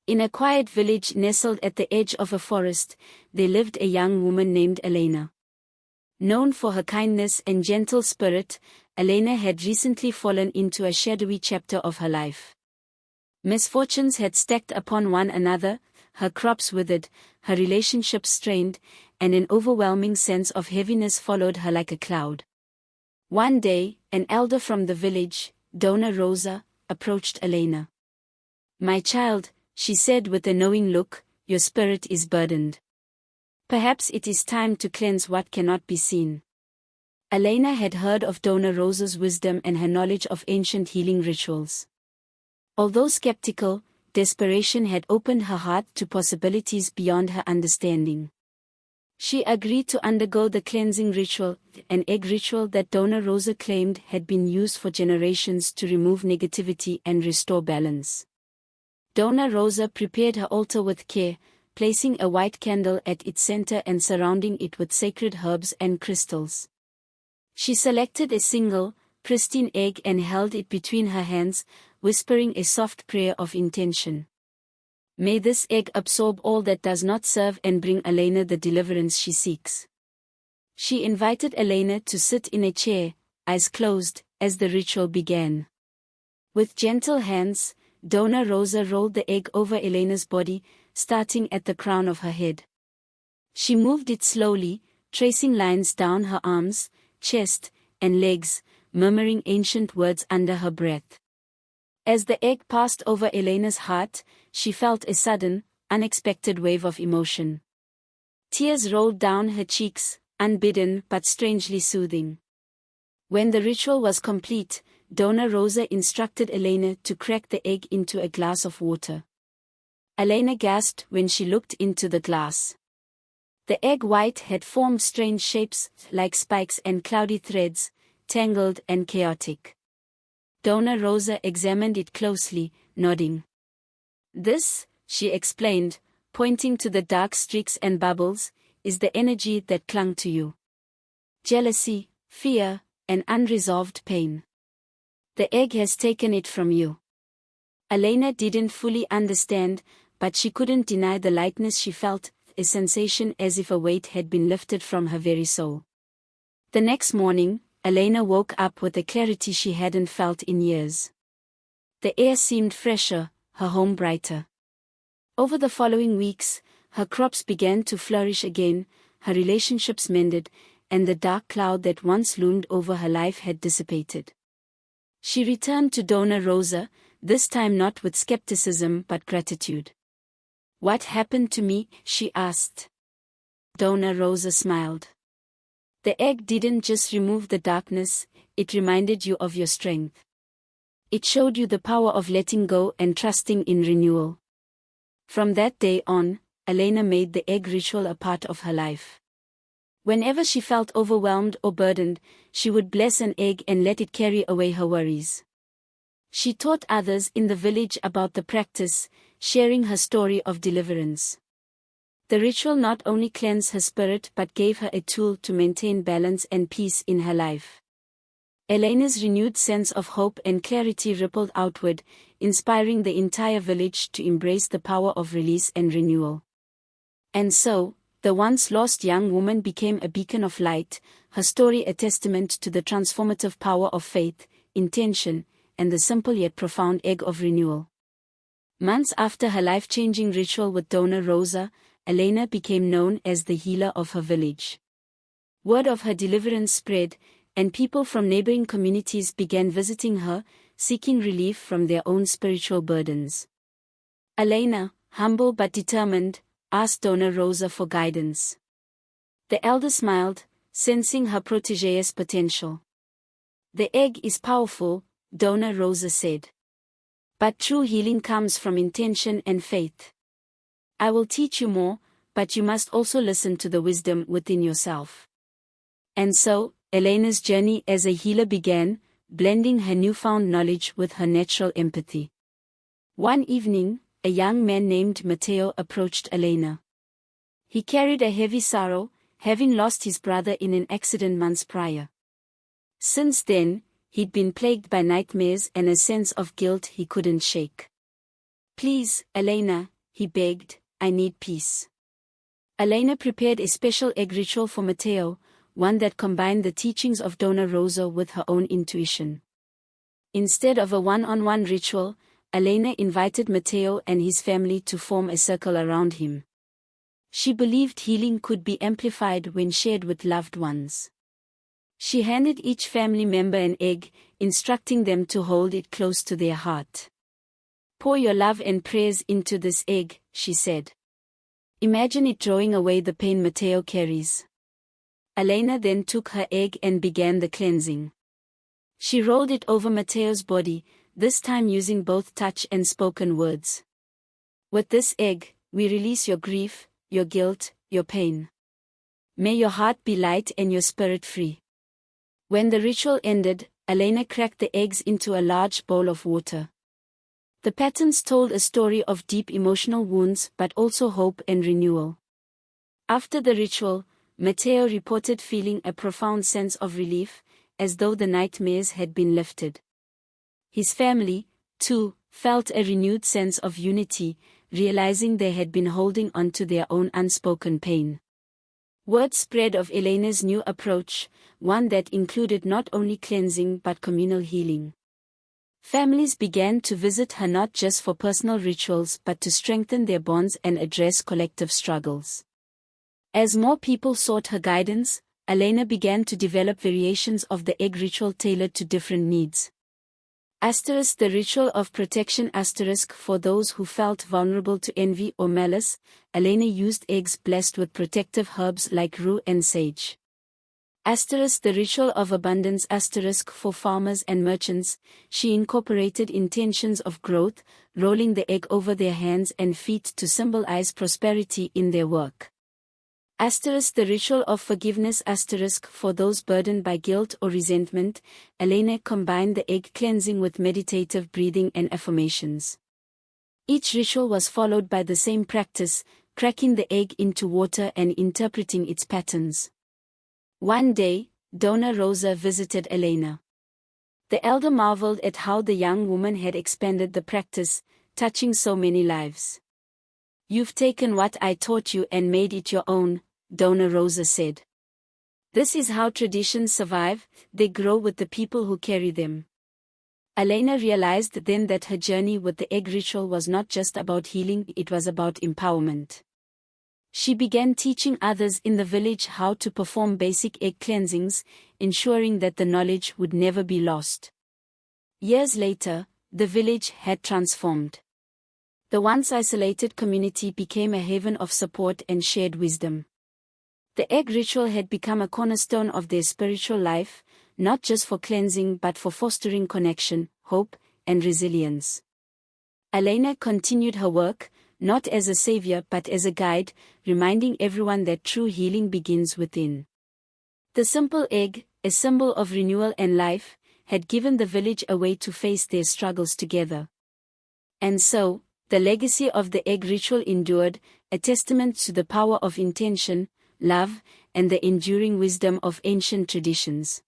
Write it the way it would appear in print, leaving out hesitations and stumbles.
In a quiet village nestled at the edge of a forest, there lived a young woman named Elena. Known for her kindness and gentle spirit, Elena had recently fallen into a shadowy chapter of her life. Misfortunes had stacked upon one another, her crops withered, her relationships strained, and an overwhelming sense of heaviness followed her like a cloud. One day, an elder from the village, Doña Rosa, approached Elena. "My child," she said with a knowing look, "your spirit is burdened. Perhaps it is time to cleanse what cannot be seen." Elena had heard of Doña Rosa's wisdom and her knowledge of ancient healing rituals. Although skeptical, desperation had opened her heart to possibilities beyond her understanding. She agreed to undergo the cleansing ritual, an egg ritual that Doña Rosa claimed had been used for generations to remove negativity and restore balance. Doña Rosa prepared her altar with care, placing a white candle at its center and surrounding it with sacred herbs and crystals. She selected a single, pristine egg and held it between her hands, whispering a soft prayer of intention. "May this egg absorb all that does not serve and bring Elena the deliverance she seeks." She invited Elena to sit in a chair, eyes closed, as the ritual began. With gentle hands, Doña Rosa rolled the egg over Elena's body, starting at the crown of her head. She moved it slowly, tracing lines down her arms, chest, and legs, murmuring ancient words under her breath. As the egg passed over Elena's heart, she felt a sudden, unexpected wave of emotion. Tears rolled down her cheeks, unbidden but strangely soothing. When the ritual was complete, Doña Rosa instructed Elena to crack the egg into a glass of water. Elena gasped when she looked into the glass. The egg white had formed strange shapes, like spikes and cloudy threads, tangled and chaotic. Doña Rosa examined it closely, nodding. "This," she explained, pointing to the dark streaks and bubbles, "is the energy that clung to you. Jealousy, fear, and unresolved pain. The egg has taken it from you." Elena didn't fully understand, but she couldn't deny the lightness she felt, a sensation as if a weight had been lifted from her very soul. The next morning, Elena woke up with a clarity she hadn't felt in years. The air seemed fresher, her home brighter. Over the following weeks, her crops began to flourish again, her relationships mended, and the dark cloud that once loomed over her life had dissipated. She returned to Doña Rosa, this time not with skepticism but gratitude. "What happened to me?" she asked. Doña Rosa smiled. "The egg didn't just remove the darkness, it reminded you of your strength. It showed you the power of letting go and trusting in renewal." From that day on, Elena made the egg ritual a part of her life. Whenever she felt overwhelmed or burdened, she would bless an egg and let it carry away her worries. She taught others in the village about the practice, sharing her story of deliverance. The ritual not only cleansed her spirit but gave her a tool to maintain balance and peace in her life. Elena's renewed sense of hope and clarity rippled outward, inspiring the entire village to embrace the power of release and renewal. And so, the once lost young woman became a beacon of light, her story a testament to the transformative power of faith, intention, and the simple yet profound egg of renewal. Months after her life-changing ritual with Doña Rosa, Elena became known as the healer of her village. Word of her deliverance spread, and people from neighboring communities began visiting her, seeking relief from their own spiritual burdens. Elena, humble but determined, asked Doña Rosa for guidance. The elder smiled, sensing her protégée's potential. "The egg is powerful," Doña Rosa said. "But true healing comes from intention and faith. I will teach you more, but you must also listen to the wisdom within yourself." And so, Elena's journey as a healer began, blending her newfound knowledge with her natural empathy. One evening, a young man named Mateo approached Elena. He carried a heavy sorrow, having lost his brother in an accident months prior. Since then, he'd been plagued by nightmares and a sense of guilt he couldn't shake. "Please, Elena," he begged, "I need peace." Elena prepared a special egg ritual for Mateo, one that combined the teachings of Doña Rosa with her own intuition. Instead of a one-on-one ritual, Elena invited Mateo and his family to form a circle around him. She believed healing could be amplified when shared with loved ones. She handed each family member an egg, instructing them to hold it close to their heart. "Pour your love and prayers into this egg," she said. "Imagine it drawing away the pain Mateo carries." Elena then took her egg and began the cleansing. She rolled it over Mateo's body, this time using both touch and spoken words. "With this egg, we release your grief, your guilt, your pain. May your heart be light and your spirit free." When the ritual ended, Elena cracked the eggs into a large bowl of water. The patterns told a story of deep emotional wounds but also hope and renewal. After the ritual, Mateo reported feeling a profound sense of relief, as though the nightmares had been lifted. His family, too, felt a renewed sense of unity, realizing they had been holding on to their own unspoken pain. Word spread of Elena's new approach, one that included not only cleansing but communal healing. Families began to visit her not just for personal rituals but to strengthen their bonds and address collective struggles. As more people sought her guidance, Elena began to develop variations of the egg ritual tailored to different needs. The ritual of protection for those who felt vulnerable to envy or malice, Elena used eggs blessed with protective herbs like rue and sage. The ritual of abundance for farmers and merchants, she incorporated intentions of growth, rolling the egg over their hands and feet to symbolize prosperity in their work. The ritual of forgiveness for those burdened by guilt or resentment, Elena combined the egg cleansing with meditative breathing and affirmations. Each ritual was followed by the same practice, cracking the egg into water and interpreting its patterns. One day, Doña Rosa visited Elena. The elder marveled at how the young woman had expanded the practice, touching so many lives. "You've taken what I taught you and made it your own," Doña Rosa said. "This is how traditions survive, they grow with the people who carry them." Elena realized then that her journey with the egg ritual was not just about healing, it was about empowerment. She began teaching others in the village how to perform basic egg cleansings, ensuring that the knowledge would never be lost. Years later, the village had transformed. The once isolated community became a haven of support and shared wisdom. The egg ritual had become a cornerstone of their spiritual life, not just for cleansing but for fostering connection, hope, and resilience. Elena continued her work, not as a savior but as a guide, reminding everyone that true healing begins within. The simple egg, a symbol of renewal and life, had given the village a way to face their struggles together. And so, the legacy of the egg ritual endured, a testament to the power of intention, love, and the enduring wisdom of ancient traditions.